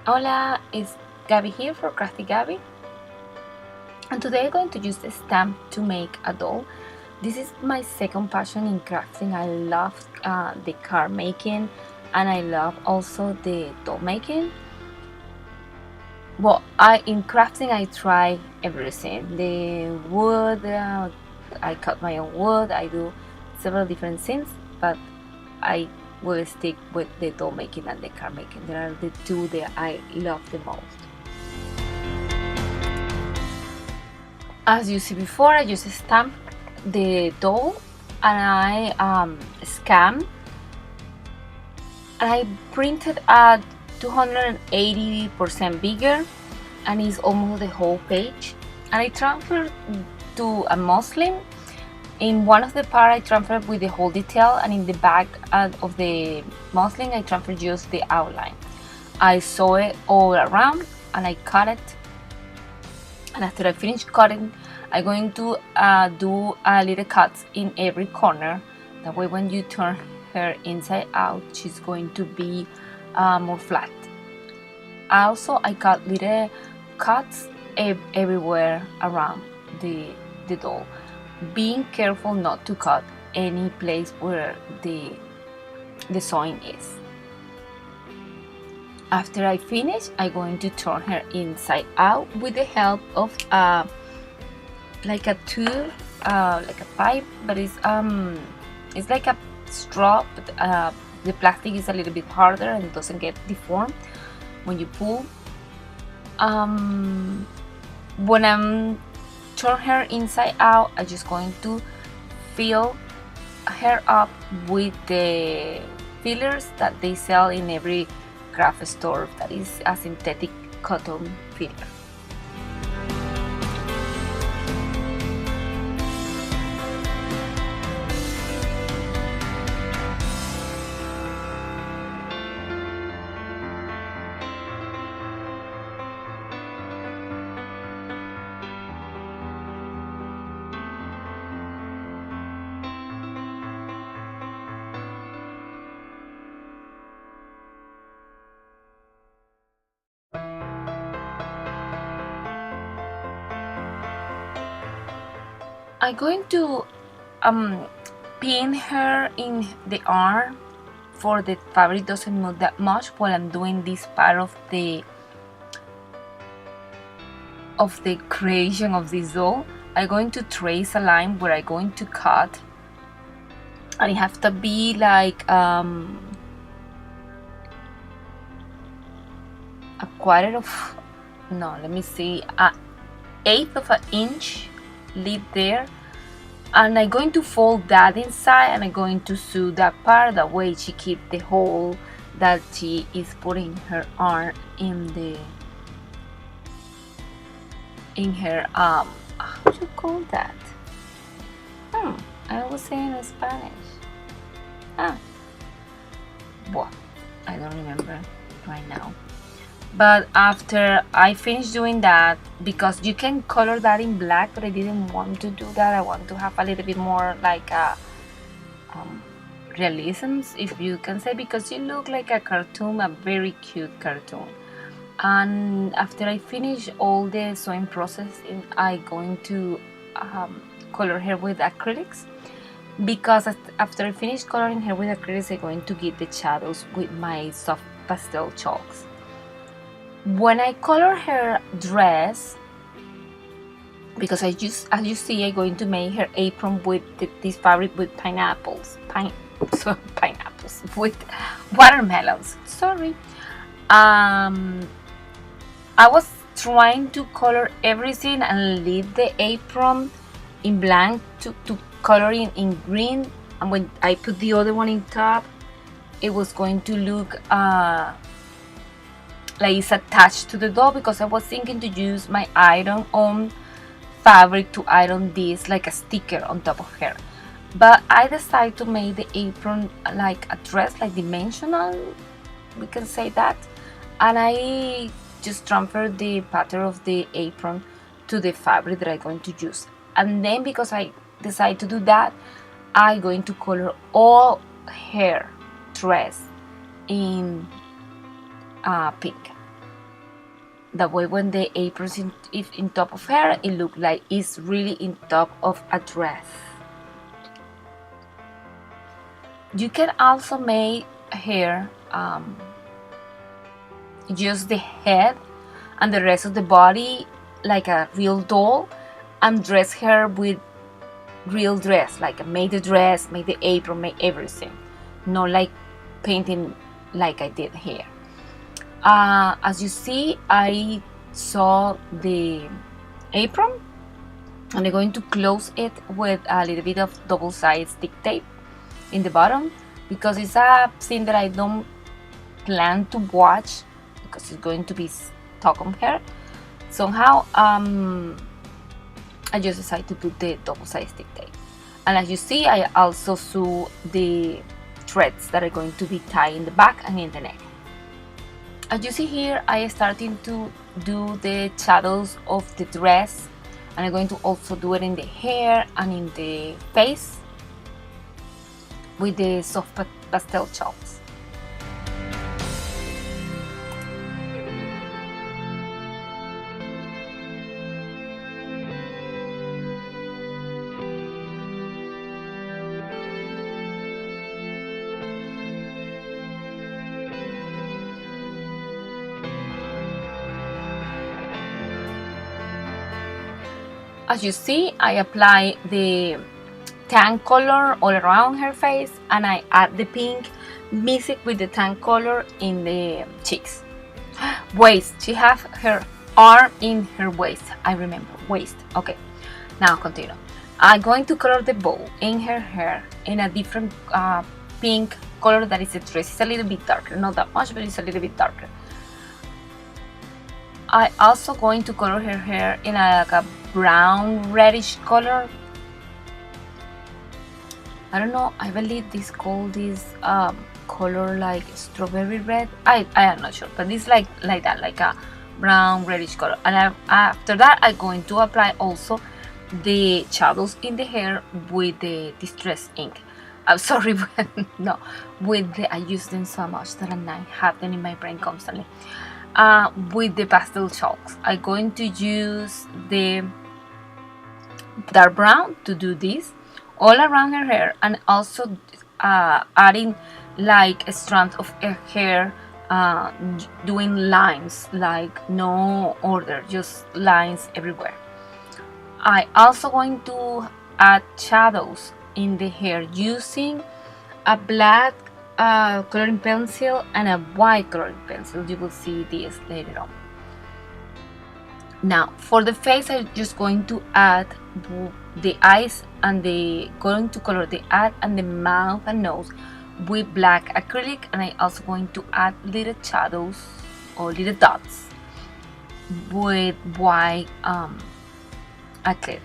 Hola, it's Gabby here for Crafty Gabby, and today I'm going to use the stamp to make a doll. This is my second passion in crafting. I love the card making, and I love also the doll making. Well, in crafting I try everything. The wood, I cut my own wood. I do several different things, but I will stick with the doll making and the card making. They are the two that I love the most. As you see before, I just stamped the doll and I scanned and I printed at 280% bigger, and it's almost the whole page. And I transferred to a muslin. In one of the part I transferred with the whole detail, and in the back of the muslin I transferred just the outline. I sew it all around and I cut it. And after I finish cutting, I'm going to do little cuts in every corner. That way when you turn her inside out, she's going to be more flat. Also, I cut little cuts everywhere around the doll, being careful not to cut any place where the sewing is. After I finish, I'm going to turn her inside out with the help of like a tube, like a pipe, but it's like a straw, but the plastic is a little bit harder and it doesn't get deformed when you pull. When I'm turn her inside out, I'm just going to fill her up with the fillers that they sell in every craft store, that is a synthetic cotton filler. I'm going to pin her in the arm for the fabric doesn't move that much while I'm doing this part of the creation of this doll. I'm going to trace a line where I'm going to cut, and it has to be like a quarter of, no, let me see, an eighth of an inch leave there, and I'm going to fold that inside and I'm going to sew that part. That way she keeps the hole that she is putting her arm in her how do you call that? I was saying in Spanish. Well, I don't remember right now. But after I finish doing that, because you can color that in black, but I didn't want to do that. I want to have a little bit more like a realism, if you can say, because you look like a cartoon, a very cute cartoon. And after I finish all the sewing process, I'm going to color her with acrylics, because after I finish coloring her with acrylics, I'm going to get the shadows with my soft pastel chalks. When I color her dress, because as you see, I'm going to make her apron with this fabric with pineapples with watermelons. Sorry. I was trying to color everything and leave the apron in blank to color in green, and when I put the other one in top, it was going to look like it's attached to the doll, because I was thinking to use my iron-on fabric to iron this like a sticker on top of her. But I decided to make the apron like a dress, like dimensional, we can say that, and I just transferred the pattern of the apron to the fabric that I'm going to use. And then, because I decided to do that, I'm going to color all her dress in pink. That way when the apron's in top of her, it looks like it's really in top of a dress. You can also make her just the head and the rest of the body like a real doll, and dress her with real dress, like make the dress, make the apron, make everything, not like painting like I did here. As you see, I saw the apron, and I'm going to close it with a little bit of double-sided stick tape in the bottom, because it's a thing that I don't plan to watch, because it's going to be stuck on her somehow. I just decided to put the double-sided stick tape. And as you see, I also sew the threads that are going to be tied in the back and in the neck. As you see here, I am starting to do the shadows of the dress, and I'm going to also do it in the hair and in the face with the soft pastel chalks. As you see, I apply the tan color all around her face, and I add the pink, mix it with the tan color in the cheeks. Waist, she has her arm in her waist. I remember, waist. Okay, now continue. I'm going to color the bow in her hair in a different pink color that is the dress. It's a little bit darker, not that much, but it's a little bit darker. I also going to color her hair in like a brown reddish color. I don't know, I believe this called this color like strawberry red. I am not sure, but it's like that, like a brown reddish color. And after that, I'm going to apply also the shadows in the hair with the Distress ink. I'm sorry, but no, with the, I use them so much that I have them in my brain constantly. With the pastel chalks, I'm going to use the dark brown to do this all around her hair, and also adding like a strand of her hair, doing lines, like no order, just lines everywhere. I also going to add shadows in the hair using a black coloring pencil and a white coloring pencil. You will see this later on. Now for the face, I'm just going to add the eyes, and going to color the eye and the mouth and nose with black acrylic, and I'm also going to add little shadows or little dots with white acrylic.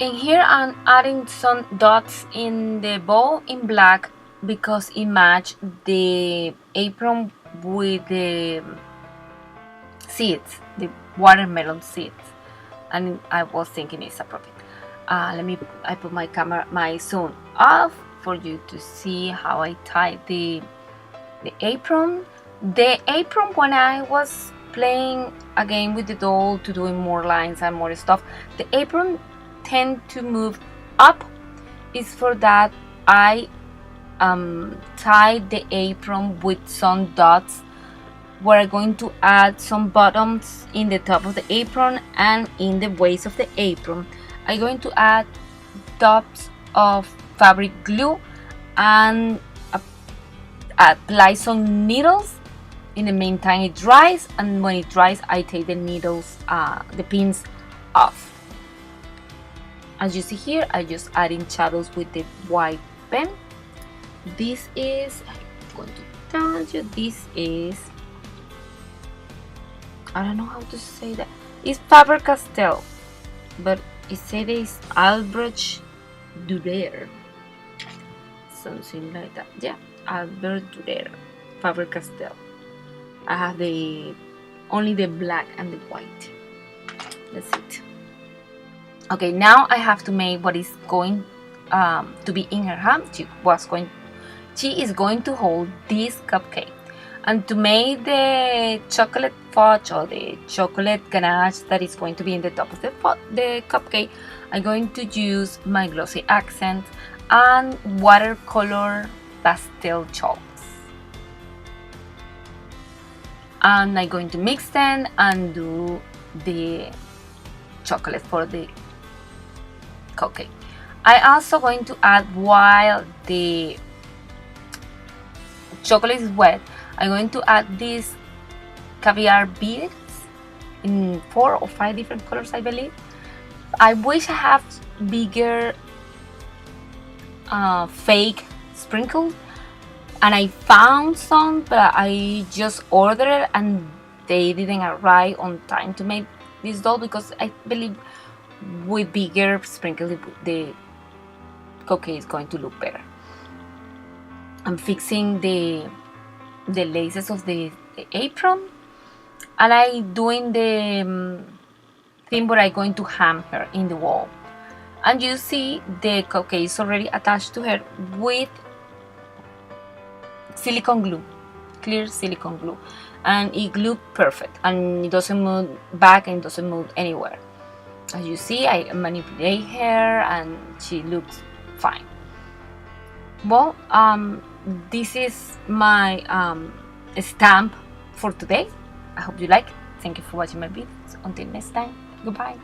In here I'm adding some dots in the bow in black because it matched the apron with the seeds, the watermelon seeds, and I was thinking it's appropriate. I put my zoom off for you to see how I tied the apron. The apron, when I was playing again with the doll to doing more lines and more stuff, the apron tend to move up. Is for that I tied the apron with some dots where I'm going to add some buttons in the top of the apron and in the waist of the apron. I'm going to add dots of fabric glue and apply some needles. In the meantime it dries, and when it dries I take the needles, the pins off. As you see here, I just adding shadows with the white pen. This is, I'm going to tell you, this is, I don't know how to say that. It's Faber-Castell, but it said it's Albrecht Dürer, something like that. Yeah, Albert Dürer, Faber-Castell. I have only the black and the white. That's it. Okay, now I have to make what is going to be in her hand. She is going to hold this cupcake, and to make the chocolate fudge or the chocolate ganache that is going to be in the top of the cupcake, I'm going to use my glossy accent and watercolor pastel chalks, and I'm going to mix them and do the chocolate for the cupcake. I also going to add, while the chocolate is wet, I'm going to add these caviar beads in 4 or 5 different colors, I believe. I wish I have bigger fake sprinkles, and I found some, but I just ordered it and they didn't arrive on time to make this doll, because I believe with bigger sprinkles the cupcake is going to look better. I'm fixing the laces of the apron, and I'm doing the thing where I'm going to hang her in the wall. And you see the cupcake is already attached to her with silicone glue, clear silicone glue, and it glued perfect, and it doesn't move back and it doesn't move anywhere. As you see, I manipulate her and she looks fine. Well, this is my stamp for today. I hope you like it. Thank you for watching my videos. Until next time, goodbye.